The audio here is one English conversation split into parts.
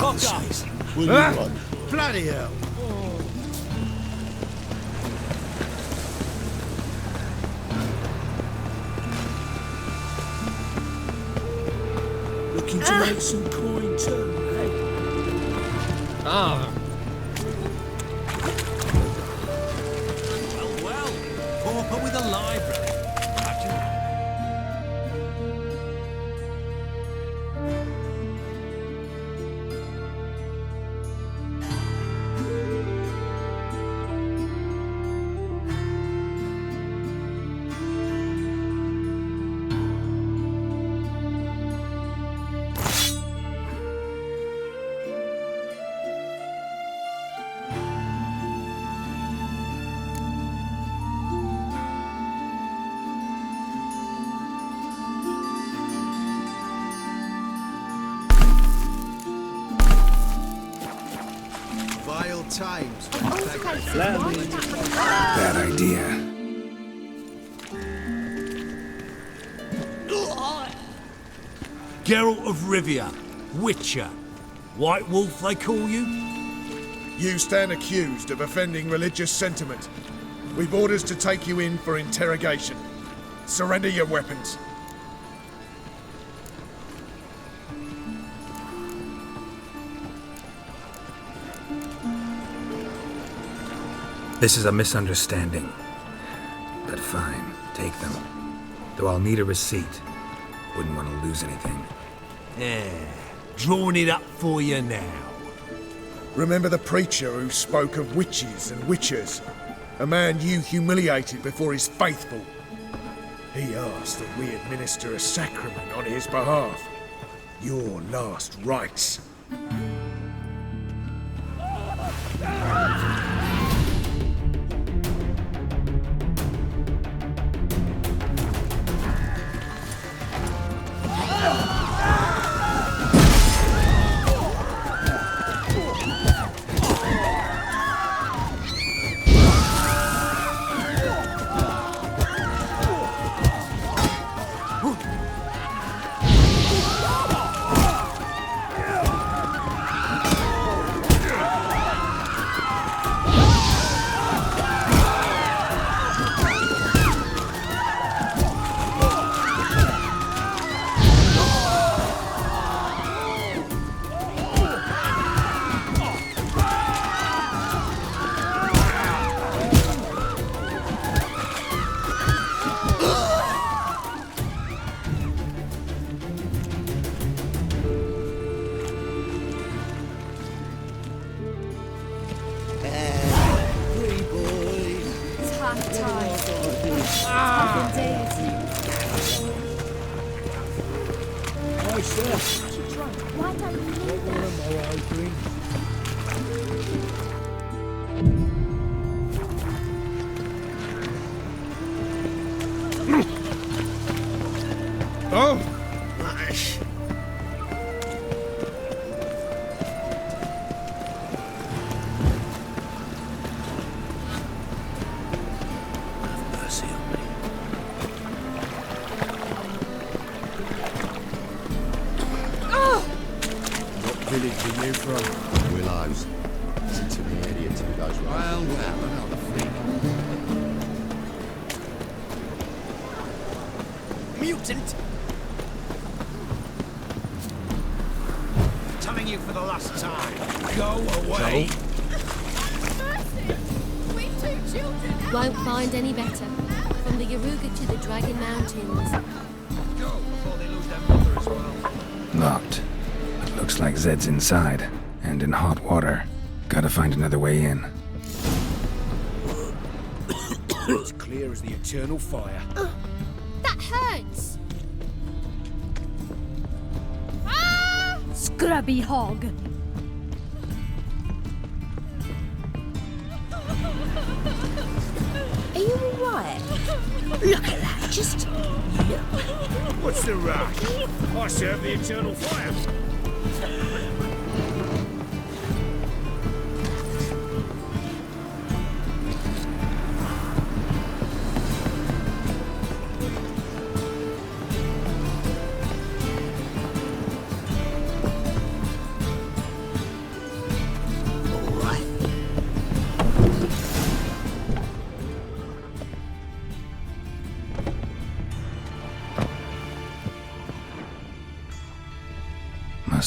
cock up! Will you run? Bloody hell. Looking to make some coin too, eh? Ah. Well, pauper with a library. Imagine. Vile times. Bad idea. Geralt of Rivia, Witcher. White Wolf, they call you? You stand accused of offending religious sentiment. We've orders to take you in for interrogation. Surrender your weapons. This is a misunderstanding. But fine, take them. Though I'll need a receipt. Wouldn't want to lose anything. Yeah, drawing it up for you now. Remember the preacher who spoke of witches and witchers? A man you humiliated before his faithful. He asked that we administer a sacrament on his behalf. Your last rites. Why don't you do that? Oh! Mercy on me. What village are you from? Willows. Listen to me, idiot, who goes right. Well, another freak. Mutant! Telling you for the last time. Go away! Won't find any better. From the Yaruga to the Dragon Mountains. Go before they lose their mother as well. Locked. But looks like Zed's inside. And in hot water. Gotta find another way in. It's clear as the eternal fire. That hurts! Scrubby hog! Are you alright? Look at that, just look. What's the rush? I serve the eternal fire.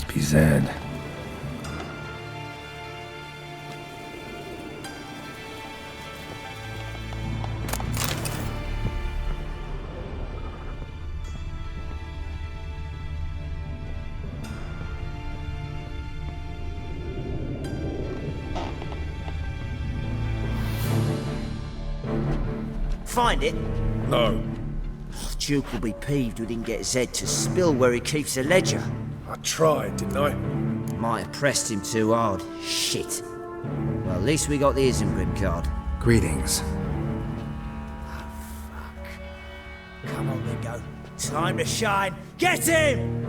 Must be Zed. Find it? No. Duke will be peeved we didn't get Zed to spill where he keeps the ledger. I tried, didn't I? Might have pressed him too hard. Shit. Well, at least we got the Isengrim card. Greetings. Come on, then go. Time to shine. Get him!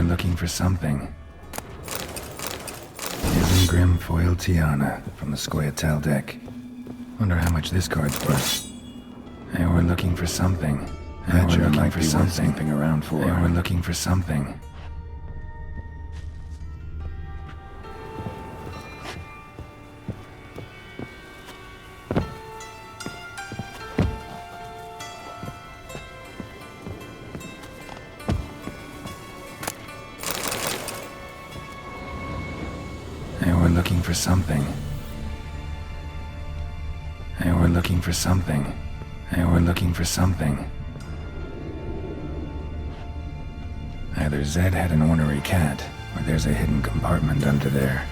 Looking for something. Isengrim Foil Tiana from the Scoia'tael deck. Wonder how much this card's worth. Hey, we're looking for something. Hey, we're looking for something. Around for. Hey, we're looking for something. Looking for something. Hey, we're looking for something. Hey, we're looking for something. Either Zed had an ornery cat, or there's a hidden compartment under there.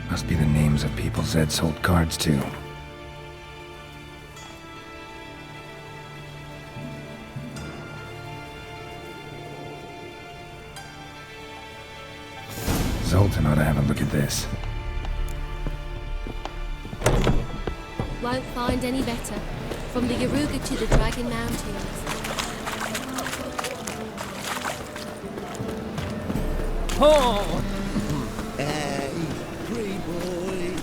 Must be the names of people Zed sold cards to. Zoltan ought to have a look at this. Won't find any better. From the Yaruga to the Dragon Mountains. Oh! Hey, free boy.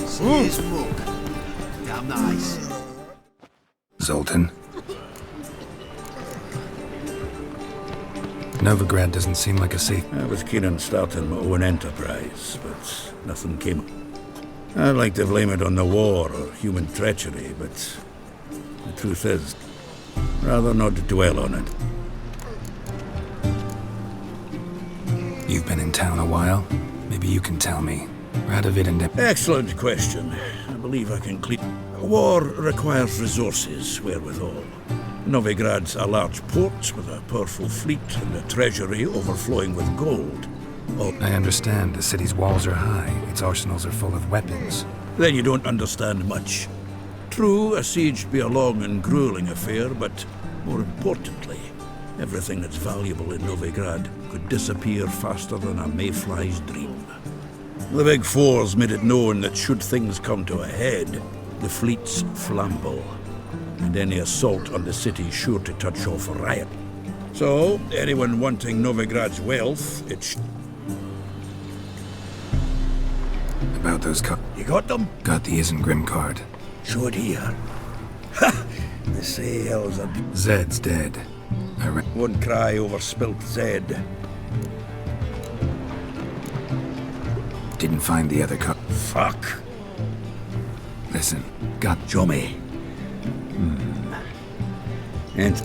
See his muck. Damn nice. Zoltan? Novigrad doesn't seem like a safe... I was keen on starting my own enterprise, but nothing came. I'd like to blame it on the war or human treachery, but the truth is, rather not dwell on it. You've been in town a while? Maybe you can tell me. Radovid and... Excellent question. I believe I can clear... War requires resources, wherewithal. Novigrad's a large port with a powerful fleet and a treasury overflowing with gold. I understand. The city's walls are high. Its arsenals are full of weapons. Then you don't understand much. True, a siege be a long and grueling affair, but more importantly, everything that's valuable in Novigrad could disappear faster than a mayfly's dream. The Big Four's made it known that should things come to a head, the fleet's flammable, and any assault on the city's sure to touch off a riot. So, anyone wanting Novigrad's wealth, About those You got them? Got the Isengrim card. Show it here. Ha! The sails are... Zed's dead. Won't cry over spilt Zed. Didn't find the other card. Fuck. Listen, got... Jommy. And...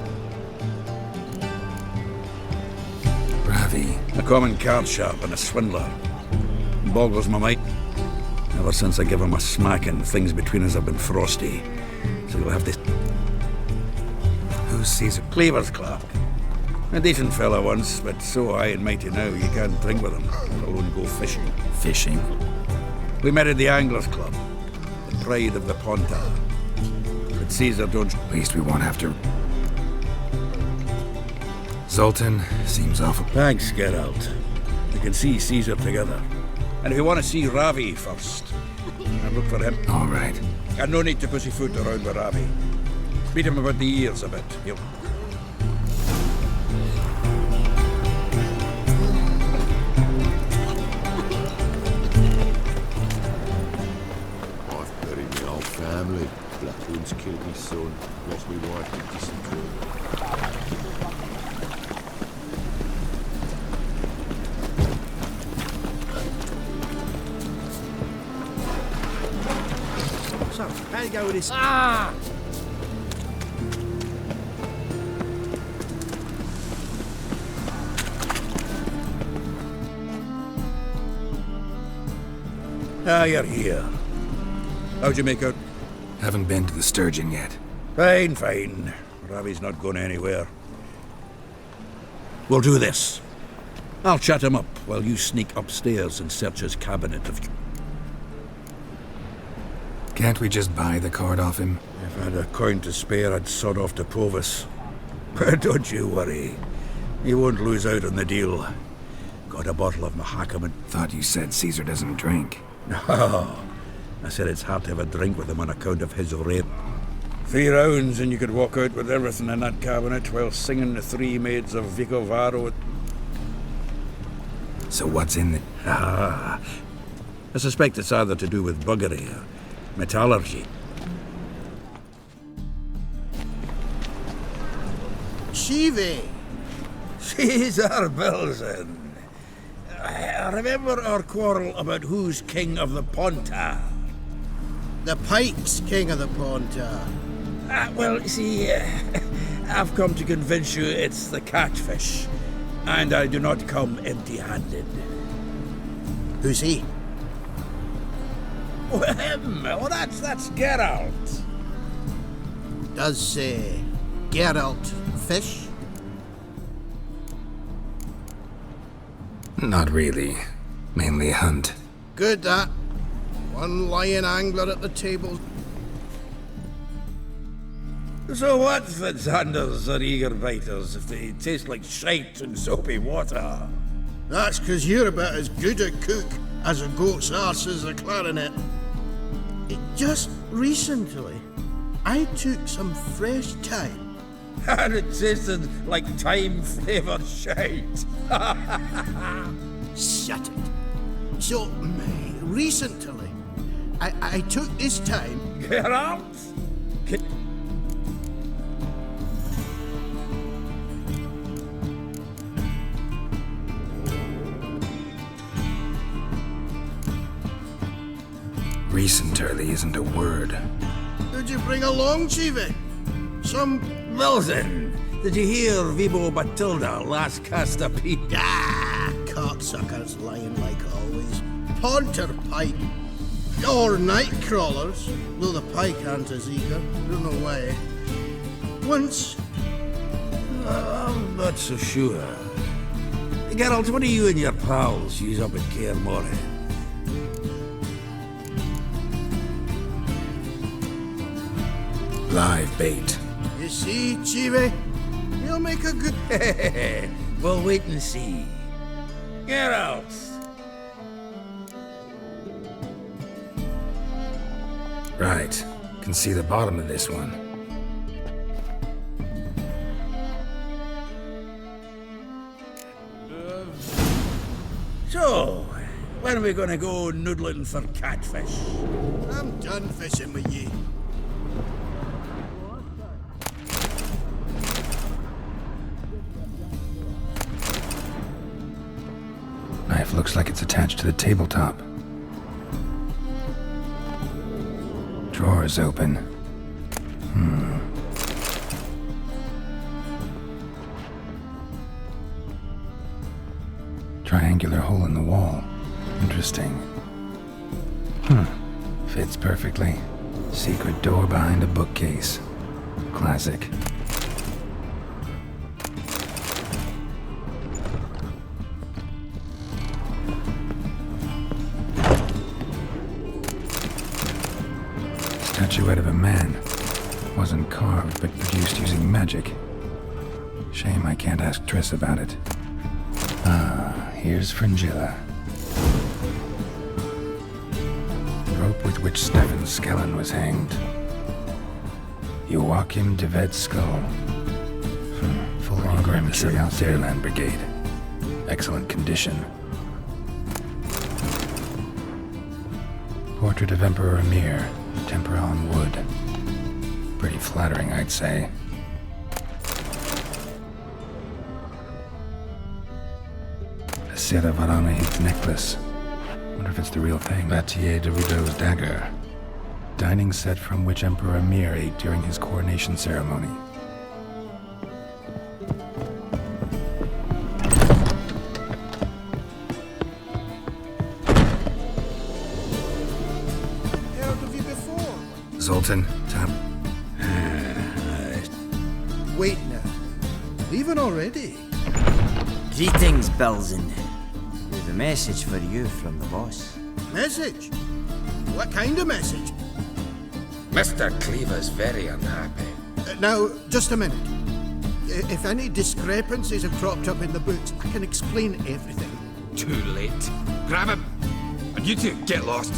Ravi. A common card sharp and a swindler. Boggles my mind. Ever since I gave him a smacking, things between us have been frosty. So you'll have to... Who's Caesar? Cleaver's clerk. A decent fella once, but so high and mighty now you can't drink with him, let alone go fishing. Fishing? We met at the Anglers Club, the pride of the Pontar. But Caesar don't... At least we won't have to... Zoltan seems awful... Thanks, Geralt. We can see Caesar together. And if you want to see Ravi first, and look for him. All right. And no need to pussyfoot around with Ravi. Beat him about the ears a bit. He'll... I've buried my whole family. Blackwood's killed me son, lost me wife and disappeared. So, how you go with this? Ah! Ah, you're here. How'd you make out? Haven't been to the Sturgeon yet. Fine, fine. Ravi's not going anywhere. We'll do this. I'll chat him up while you sneak upstairs and search his cabinet of... Can't we just buy the card off him? If I had a coin to spare, I'd sod off to Provis. But don't you worry. He won't lose out on the deal. Got a bottle of Mahakaman. Thought you said Caesar doesn't drink. No. I said it's hard to have a drink with him on account of his rape. 3 rounds and you could walk out with everything in that cabinet while singing the 3 Maids of Vicovaro. So what's in it? I suspect it's either to do with buggery or metallurgy. Chive! Caesar Belzen. I remember our quarrel about who's king of the Pontar. The Pike's king of the Pontar. Well, see, I've come to convince you it's the catfish. And I do not come empty-handed. Who's he? Oh, him! Oh, that's Geralt. Does Geralt fish? Not really. Mainly hunt. Good that. One lion angler at the table. So what, Fitzanders or eager biters, if they taste like shite and soapy water? That's 'cause you're about as good a cook as a goat's arse is a clarinet. Just recently, I took some fresh thyme. And it tasted like thyme-flavoured shite. Shut it. So, recently, I took this thyme. Geralt? Recently isn't a word. Did you bring along, Chive? Some... Belzen, did you hear Vibo Batilda last cast a peep? Cocksuckers lying like always. Ponter pike. Or night crawlers, though the pike aren't as eager. Don't know why. Once... I'm not so sure. Geralt, what do you and your pals use up at Kaer Morhen? Live bait. You see, Chive? You'll make a good... We'll wait and see. Geralt! Right. Can see the bottom of this one. So, when are we gonna go noodling for catfish? I'm done fishing with ye. Knife looks like it's attached to the tabletop. Drawer is open. Triangular hole in the wall. Interesting. Fits perfectly. Secret door behind a bookcase. Classic. Statuette of a man. Wasn't carved, but produced using magic. Shame I can't ask Triss about it. Here's Fringilla. Rope with which Stefan Skellen was hanged. Joachim de Vedskull. Full auger of the 7th Dairyland Brigade. Excellent condition. Portrait of Emperor Emir, tempera on wood. Pretty flattering, I'd say. A Sierra Varana Heath necklace. Wonder if it's the real thing. Batier de Rideau's dagger. Dining set from which Emperor Emir ate during his coronation ceremony. Heard of you before? Zoltan, Tam. Wait now. Leaving already? Greetings, Belzen. We have a message for you from the boss. Message? What kind of message? Mr. Cleaver's very unhappy. Now, just a minute. If any discrepancies have cropped up in the books, I can explain everything. Too late. Grab him. And you two, get lost.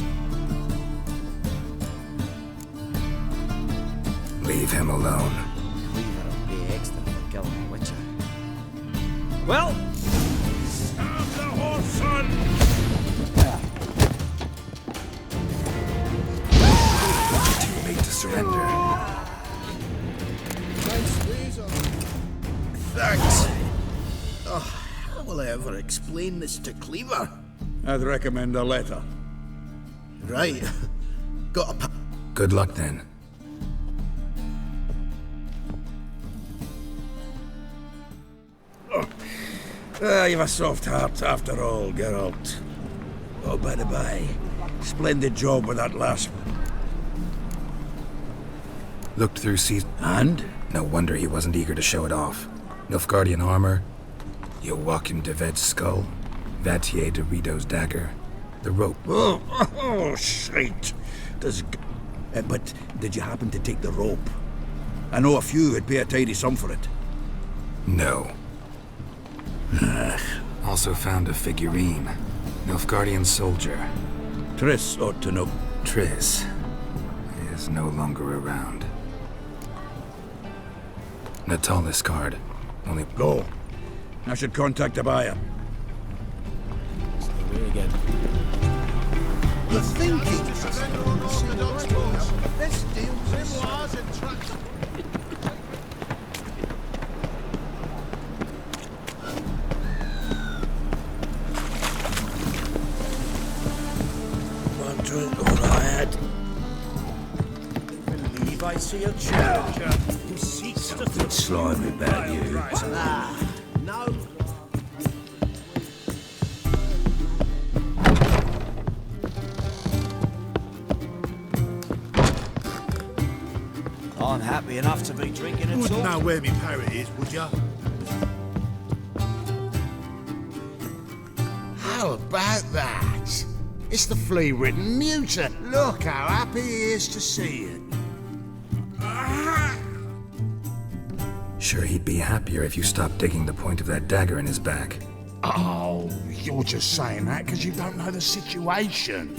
Leave him alone. Cleaver will pay extra for killing a witcher. Well, Stab the horse, son! Too late to surrender. Nice laser. Thanks. Oh, how will I ever explain this to Cleaver? I'd recommend a letter. Right. Got a Good luck then. You've a soft heart after all, Geralt. Oh, by the by, splendid job with that last... Looked through seas. And? No wonder he wasn't eager to show it off. Nilfgaardian armor, Joachim de Ved's skull, Vatier de Rideau's dagger, the rope. Oh, shite. But did you happen to take the rope? I know a few would pay a tidy sum for it. No. Also found a figurine. Nilfgaardian soldier. Triss ought to know. Triss is no longer around. Natalis card. Only Go. I should contact the buyer. The thinking. This deal One drink all I had. Believe I see a challenger who seeks to Bit slimy about you. no. I'm happy enough to be drinking and Wouldn't know talking. where me parrot is, would ya? How about that? It's the flea-ridden mutant. Look how happy he is to see you. sure he'd be happier if you stopped digging the point of that dagger in his back. Oh, you're just saying that because you don't know the situation.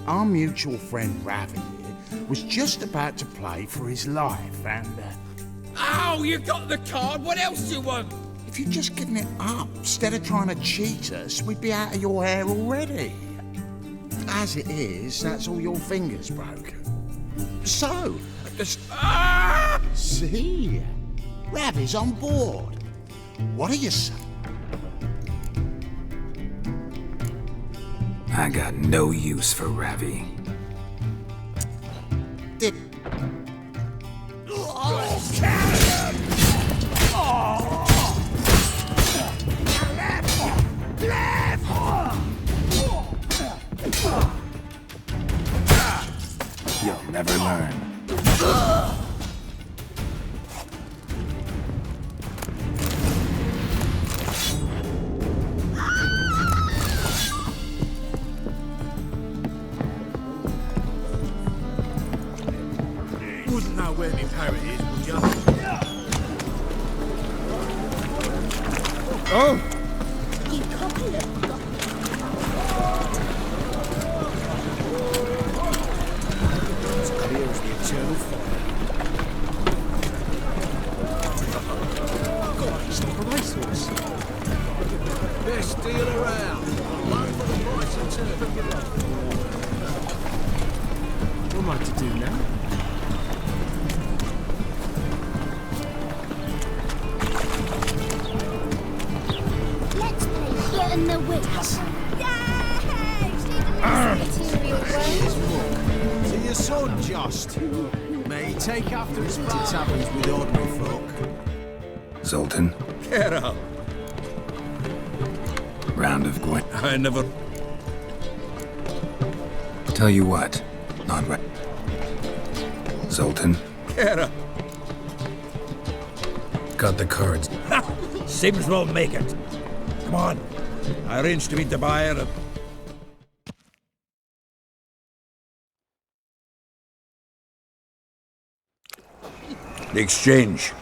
Our mutual friend Ravi here was just about to play for his life and... Oh, you got the card. What else do you want? if you'd just given it up instead of trying to cheat us, we'd be out of your hair already. As it is, that's all your fingers broken. So, just... See? Ravi's on board. What do you say? I got no use for Ravi. Did... You'll never learn. Wouldn't know where me parrot is, would ya? Oh! What am I to do now? Let's play Get in the Witch. To your son, Jost. May he take after his father. It happens with ordinary folk. Zoltan, Get up. round of Gwen. I never... Tell you what, not right. Zoltan, Get up. got the cards. Seems we'll make it. Come on. I arranged to meet the buyer at... The exchange.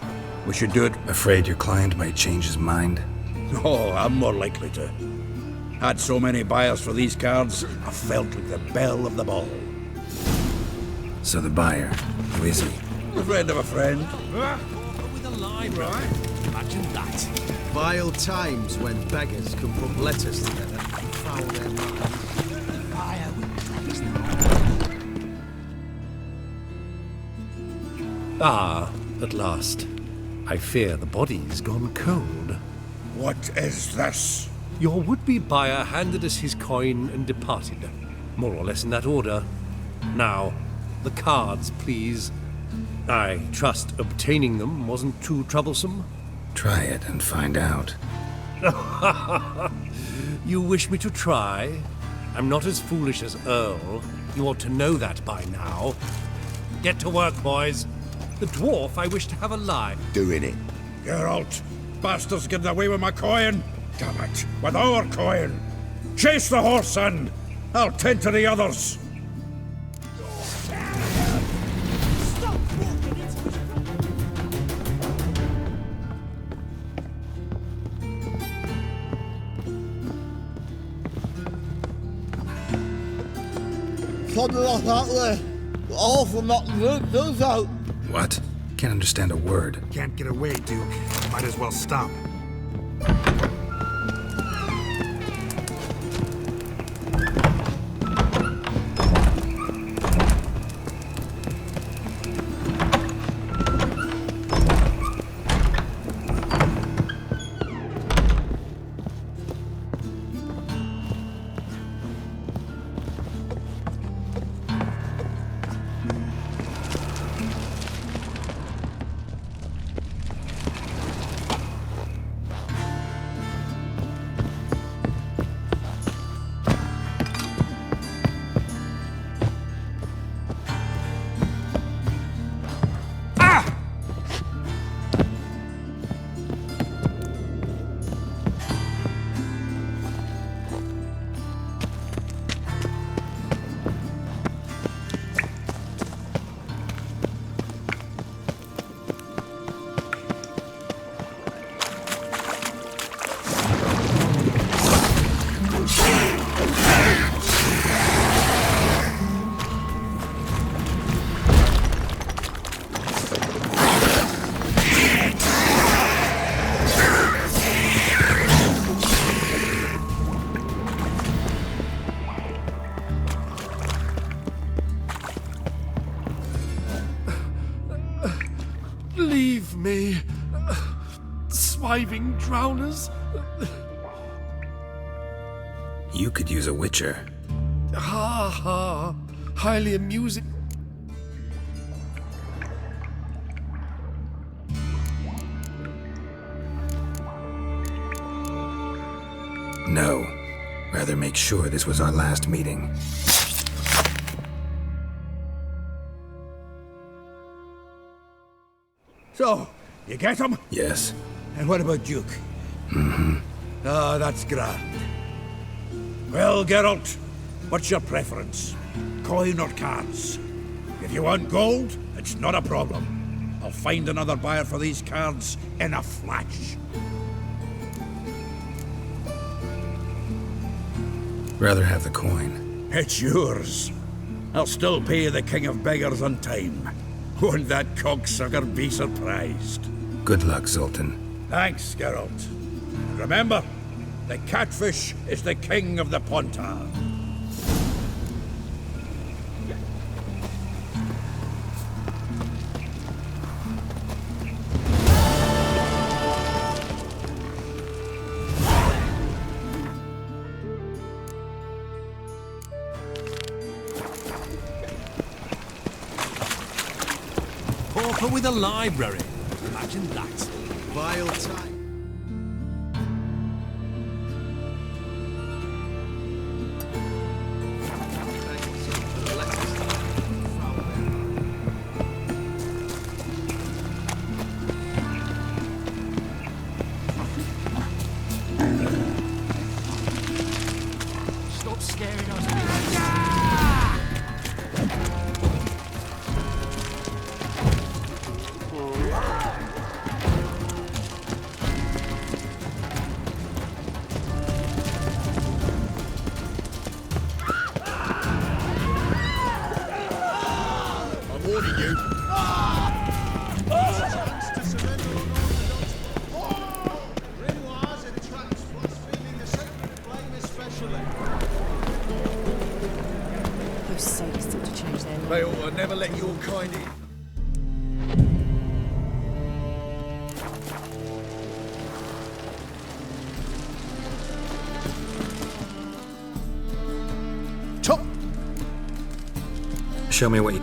We should do it. Afraid your client might change his mind? Oh, I'm more likely to. Had so many buyers for these cards, I felt like the belle of the ball. So the buyer, who is he? A friend of a friend. With a line, right? Imagine that. Vile times when beggars can put letters together and foul their minds. Ah, at last. I fear the body's gone cold. What is this? Your would-be buyer handed us his coin and departed. More or less in that order. Now, the cards, please. I trust obtaining them wasn't too troublesome? Try it and find out. You wish me to try? I'm not as foolish as Earl. You ought to know that by now. Get to work, boys. The dwarf I wish to have alive. Doing it. Geralt, bastards getting away with my coin. Damn it, with our coin. Chase the horse, son. I'll tend to the others. Something like that there. All from not do so. What? Can't understand a word. Can't get away, Duke. Might as well stop. Leave me, swiving drowners. You could use a witcher. Ha ha, highly amusing. No. Rather make sure this was our last meeting. So, you get him? Yes. And what about Duke? Mm-hmm. Ah, that's grand. Well, Geralt, what's your preference? Coin or cards? If you want gold, it's not a problem. I'll find another buyer for these cards in a flash. Rather have the coin. It's yours. I'll still pay the King of Beggars on time. Won't that cocksucker be surprised? Good luck, Zoltan. Thanks, Geralt. And remember, the catfish is the king of the Pontar. Pauper with a library. Imagine that. Vile time. Stop scaring us. I'm warning you. Those sakes seem to change their They ought to never let your kind in. Top! Show me what you...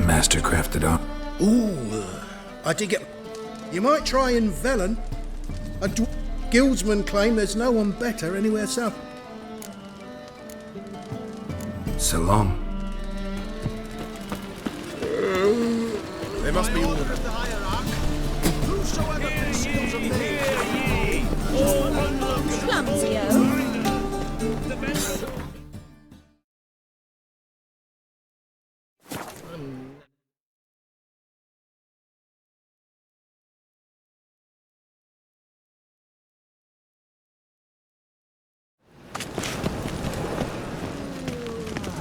Mastercrafted on. Ooh, I did get... You might try in Velen. A guildsmen claim there's no one better anywhere south. So long. There must be order. Whosoever conceals a maid. Clumsy-o.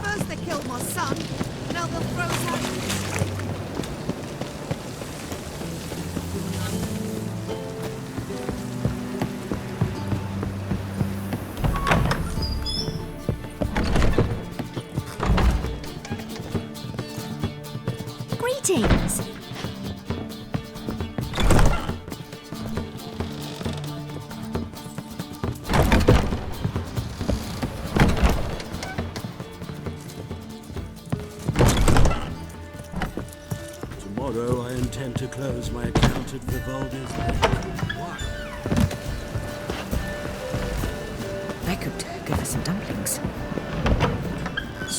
First they killed my son, now they'll throw us out. Greetings. Tomorrow I intend to close my account at Vivaldi's. I could give her some dumplings.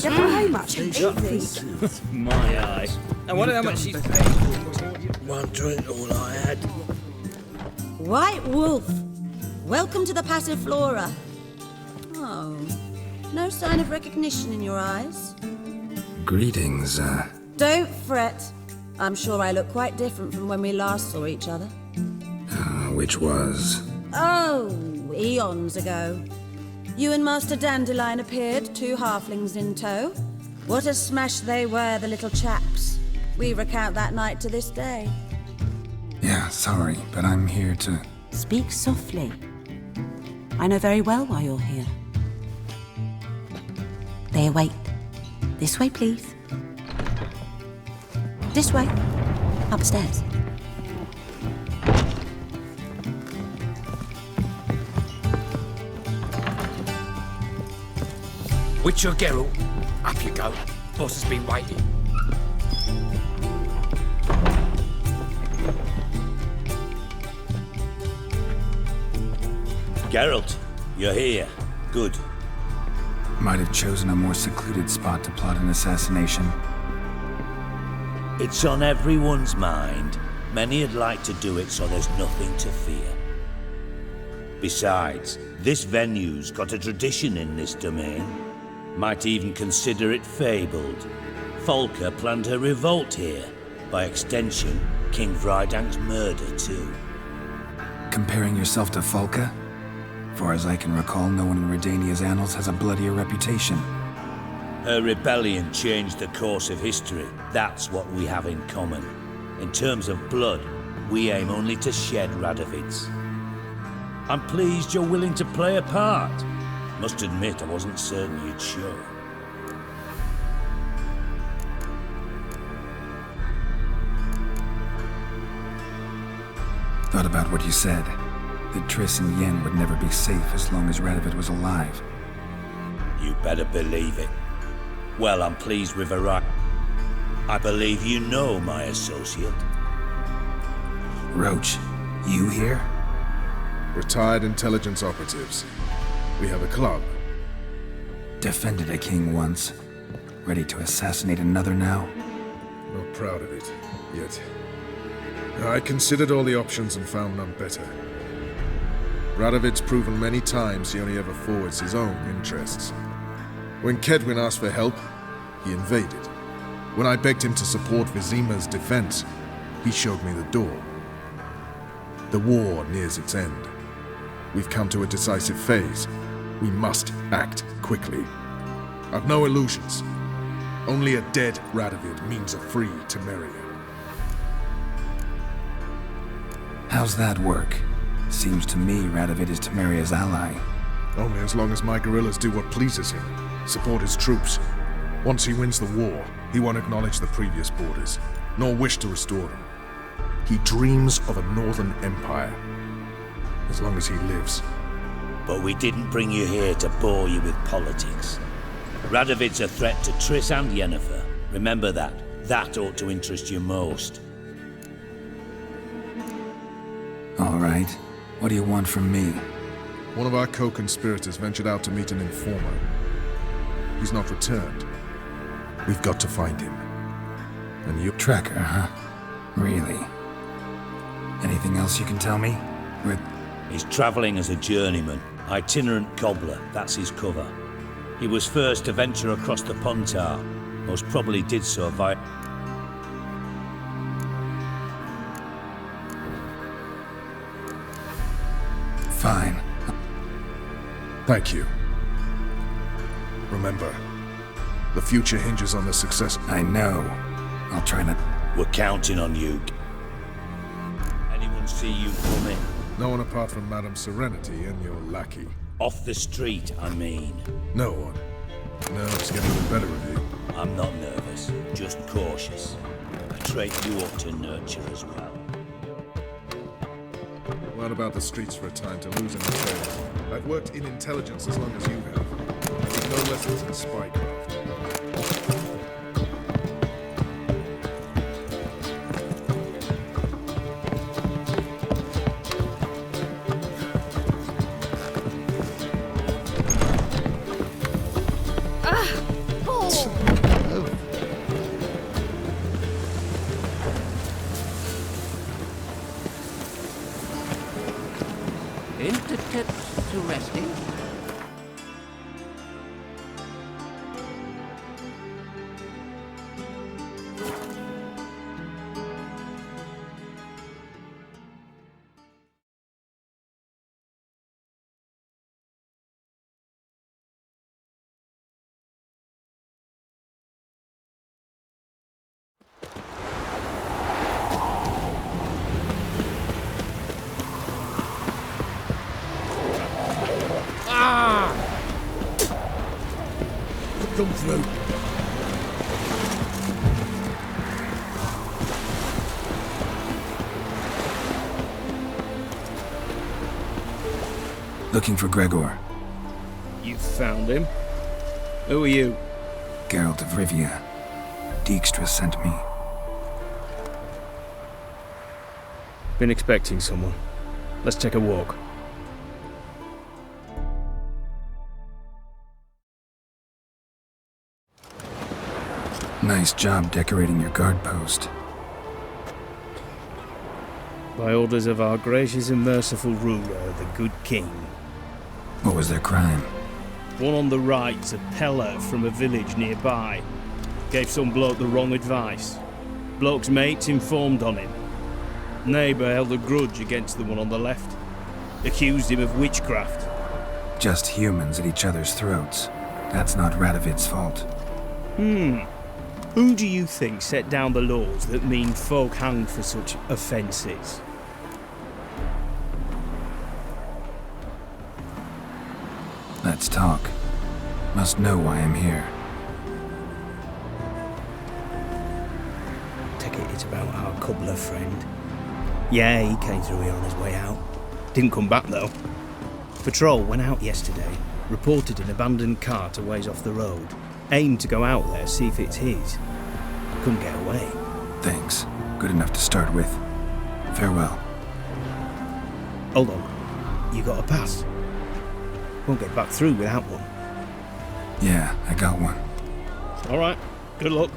Never how much. Easy. My eye. I wonder how much she's paid. One drink, all I had. White Wolf, welcome to the Passiflora. Oh, no sign of recognition in your eyes. Greetings, Don't fret. I'm sure I look quite different from when we last saw each other. which was... Oh, eons ago. You and Master Dandelion appeared, 2 halflings in tow. What a smash they were, the little chaps. We recount that night to this day. Yeah, sorry, but I'm here to... Speak softly. I know very well why you're here. They await. This way, please. This way. Upstairs. Witcher Geralt, up you go. Boss has been waiting. Geralt, you're here. Good. Might have chosen a more secluded spot to plot an assassination. It's on everyone's mind. Many would like to do it so there's nothing to fear. Besides, this venue's got a tradition in this domain. Might even consider it fabled. Folka planned her revolt here. By extension, King Vrydank's murder too. Comparing yourself to Folka? Far as I can recall, no one in Redania's annals has a bloodier reputation. Her rebellion changed the course of history. That's what we have in common. In terms of blood, we aim only to shed Radovid's. I'm pleased you're willing to play a part. Must admit, I wasn't certain you'd show. Thought about what you said. That Triss and Yen would never be safe as long as Radovid was alive. You better believe it. Well, I'm pleased with her. I believe you know my associate. Roach, you here? Retired intelligence operatives. We have a club. Defended a king once. Ready to assassinate another now? Not proud of it, yet. I considered all the options and found none better. Radovid's proven many times he only ever forwards his own interests. When Kedwin asked for help, he invaded. When I begged him to support Vizima's defense, he showed me the door. The war nears its end. We've come to a decisive phase. We must act quickly. I've no illusions. Only a dead Radovid means a free Temeria. How's that work? Seems to me Radovid is Temeria's ally. Only as long as my guerrillas do what pleases him. Support his troops. Once he wins the war, he won't acknowledge the previous borders, nor wish to restore them. He dreams of a northern empire. As long as he lives. But we didn't bring you here to bore you with politics. Radovid's a threat to Triss and Yennefer. Remember that. That ought to interest you most. All right. What do you want from me? One of our co-conspirators ventured out to meet an informer. He's not returned. We've got to find him. And you... Tracker, huh? Really? Anything else you can tell me? He's traveling as a journeyman. Itinerant cobbler, that's his cover. He was first to venture across the Pontar. Most probably did so via... Fine. Thank you. Remember, the future hinges on the success... I know. I'll try not... We're counting on you. Anyone see you come in? No one apart from Madame Serenity and your lackey. Off the street, I mean. No one. Nerves getting the better of you. I'm not nervous, just cautious. A trait you ought to nurture as well. Learn about the streets for a time to lose in the trail. I've worked in intelligence as long as you have. I need no lessons in spycraft. Into tips to resting. Come through. Looking for Gregor. You found him? Who are you? Geralt of Rivia. Dijkstra sent me. Been expecting someone. Let's take a walk. Nice job decorating your guard post. By orders of our gracious and merciful ruler, the good king. What was their crime? One on the right's a peller from a village nearby. Gave some bloke the wrong advice. Bloke's mates informed on him. Neighbour held a grudge against the one on the left. Accused him of witchcraft. Just humans at each other's throats. That's not Radovid's fault. Who do you think set down the laws that mean folk hanged for such offences? Let's talk. Must know why I'm here. Take it it's about our cobbler friend. Yeah, he came through here on his way out. Didn't come back though. Patrol went out yesterday, reported an abandoned cart a ways off the road. Aimed to go out there, see if it's his. Couldn't get away. Thanks. Good enough to start with. Farewell. Hold on. You got a pass? Won't get back through without one. Yeah, I got one. Alright. Good luck.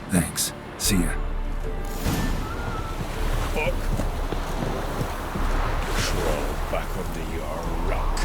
Thanks. See ya. Fuck. Crawl back under your rock.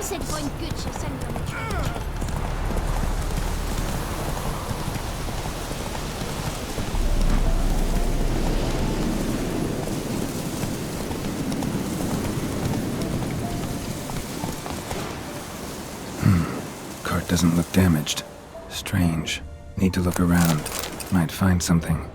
Said find good, she'll send them a carriage. Cart doesn't look damaged. Strange. Need to look around. Might find something.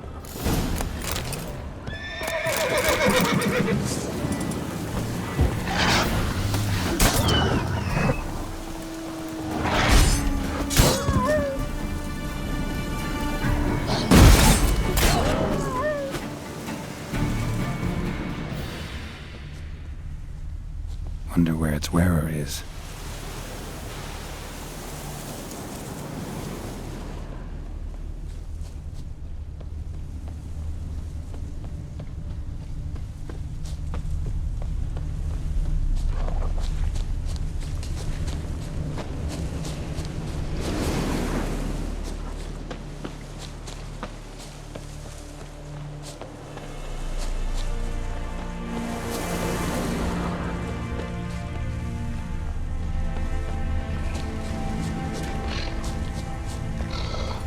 Wonder where its wearer is.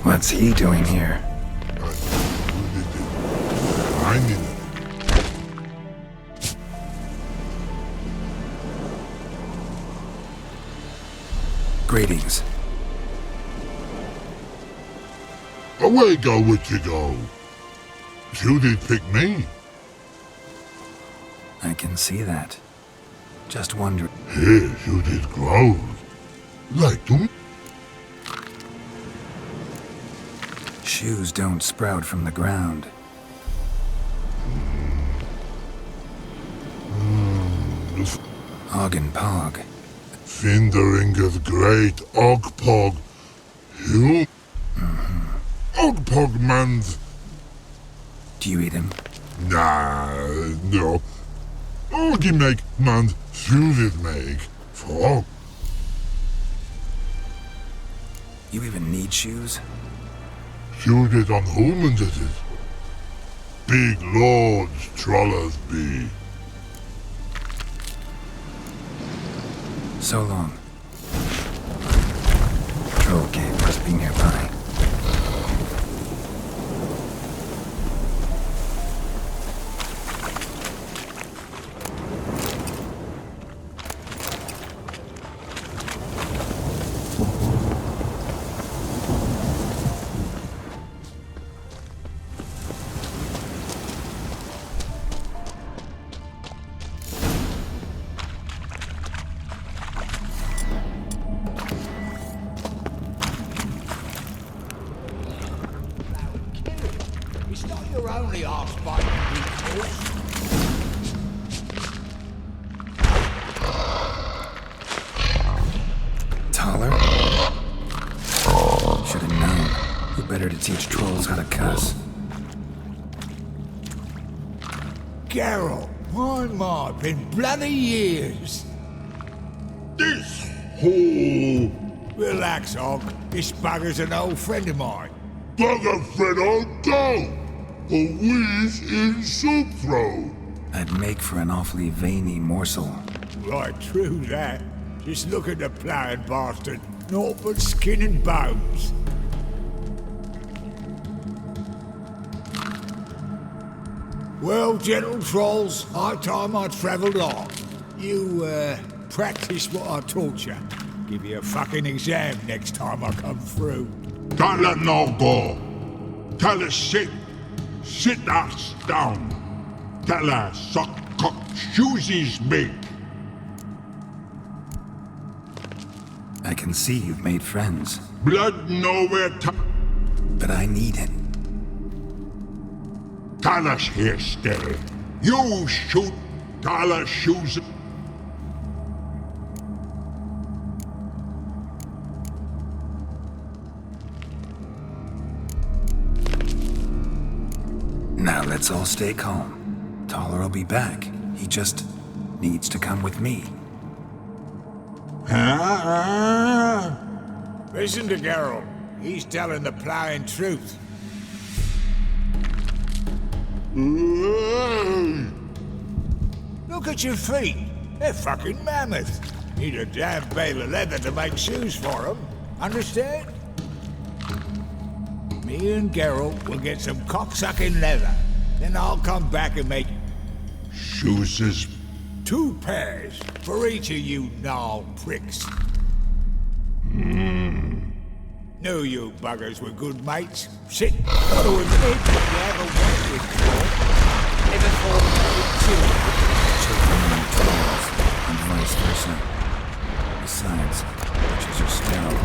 What's he doing here? Greetings. Away go with you go. You did pick me. I can see that. Just wondering. Here you did grow. Like them. Shoes don't sprout from the ground. Og and Pog. Finderinger's great Ogpog. You? Ogpog man's. Do you eat him? Nah, no. Oggy make man's shoes make. For. You even need shoes? Shoot it on humans, it is. Big lords, trollers be. So long. Troll cave must be nearby. You're only half spiking, big horse. Taller? Should have known. Who better to teach trolls how to cuss? Geralt, my, been bloody years. This hole. Relax, Hog. This bugger's an old friend of mine. Bugger friend on go. A whiz in soup throw. I'd make for an awfully veiny morsel. Right, true that. Just look at the ploughing bastard. Naught but skin and bones. Well, gentle trolls, high time I travelled on. You, practice what I taught you. Give you a fucking exam next time I come through. Can't let no go. Tell her sit. Sit ass down. Tell her suck cock shoesies make. I can see you've made friends. Blood nowhere to... But I need it. Talas here stay. You shoot Talas shoes. Now let's all stay calm. Taller will be back. He just needs to come with me. Listen to Geralt. He's telling the ploughing truth. Look at your feet. They're fucking mammoth. Need a damn bale of leather to make shoes for them. Understand? Me and Geralt will get some cocksucking leather. Then I'll come back and make... Shoes. 2 pairs for each of you gnarled pricks. Knew you buggers were good mates. Sit. Gotta admit, you have a way with Claw. Never thought And vice versa. Besides, which is your style?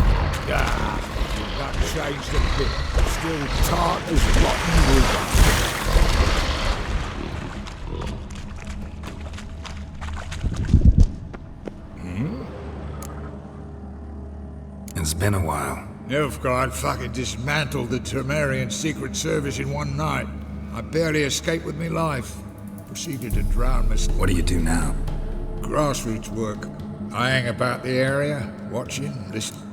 you've not changed a bit. Still tart as rotten rhubarb. It's been a while. Nilfgaard fucking dismantled the Temerian Secret Service in one night. I barely escaped with my life. Proceeded to drown myself. What do you do now? Grassroots work. I hang about the area, watching, listening.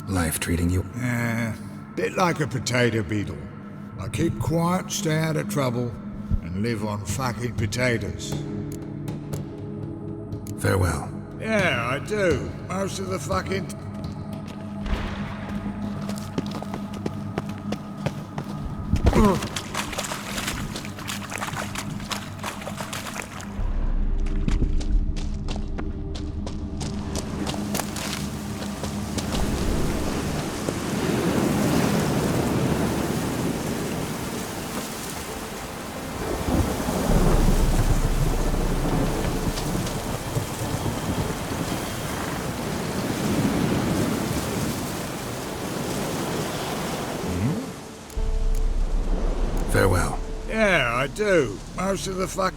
Life treating you? Bit like a potato beetle. I keep quiet, stay out of trouble, and live on fucking potatoes. Farewell. Yeah, I do. Most of the fucking... Farewell. Yeah, I do. Most of the fuck...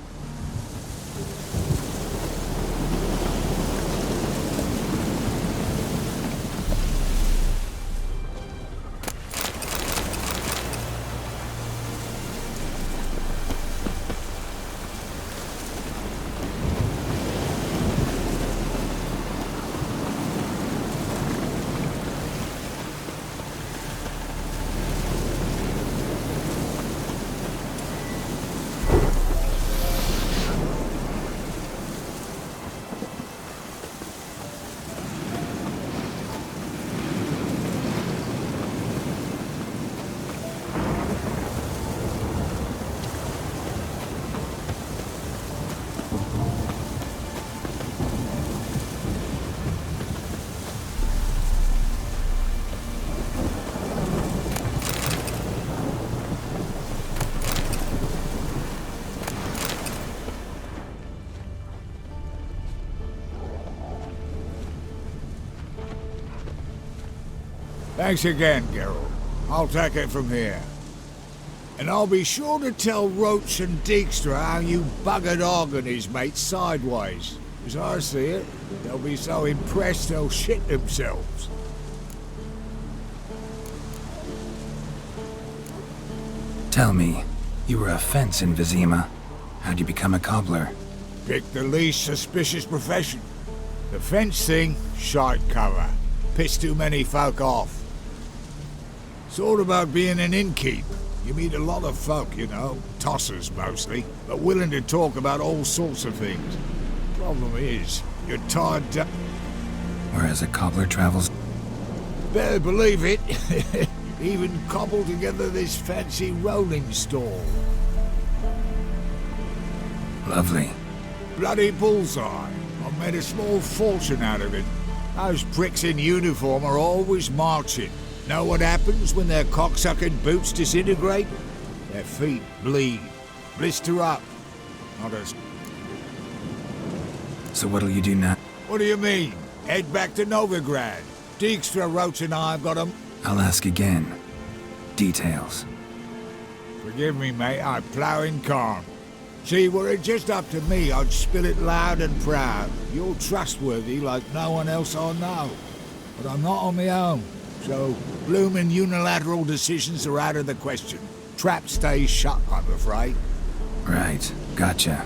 Thanks again, Geralt. I'll take it from here. And I'll be sure to tell Roach and Dijkstra how you buggered Og and his mates sideways. As I see it, they'll be so impressed they'll shit themselves. Tell me, you were a fence in Vizima. How'd you become a cobbler? Pick the least suspicious profession. The fence thing, shite cover. Piss too many folk off. It's all about being an innkeep. You meet a lot of folk, you know, tossers mostly, but willing to talk about all sorts of things. Problem is, you're tied down. Whereas a cobbler travels... Better believe it. Even cobbled together this fancy rolling stall. Lovely. Bloody bullseye. I've made a small fortune out of it. Those pricks in uniform are always marching. Know what happens when their cocksucking boots disintegrate? Their feet bleed. Blister up. Not as... So what'll you do now? What do you mean? Head back to Novigrad. Dijkstra, Roach and I have got 'em. I'll ask again. Details. Forgive me, mate, I plough in calm. See, were it just up to me, I'd spill it loud and proud. You're trustworthy like no one else I know. But I'm not on my own, so bloomin' unilateral decisions are out of the question. Trap stays shut, I'm afraid. Right, gotcha.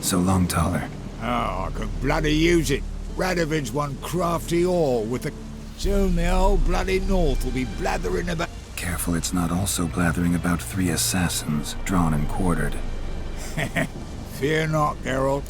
So long, Taller. Oh, I could bloody use it. Radovid's one crafty ore with the... Soon the whole bloody north will be blathering about... Careful it's not also blathering about 3 assassins, drawn and quartered. Fear not, Geralt.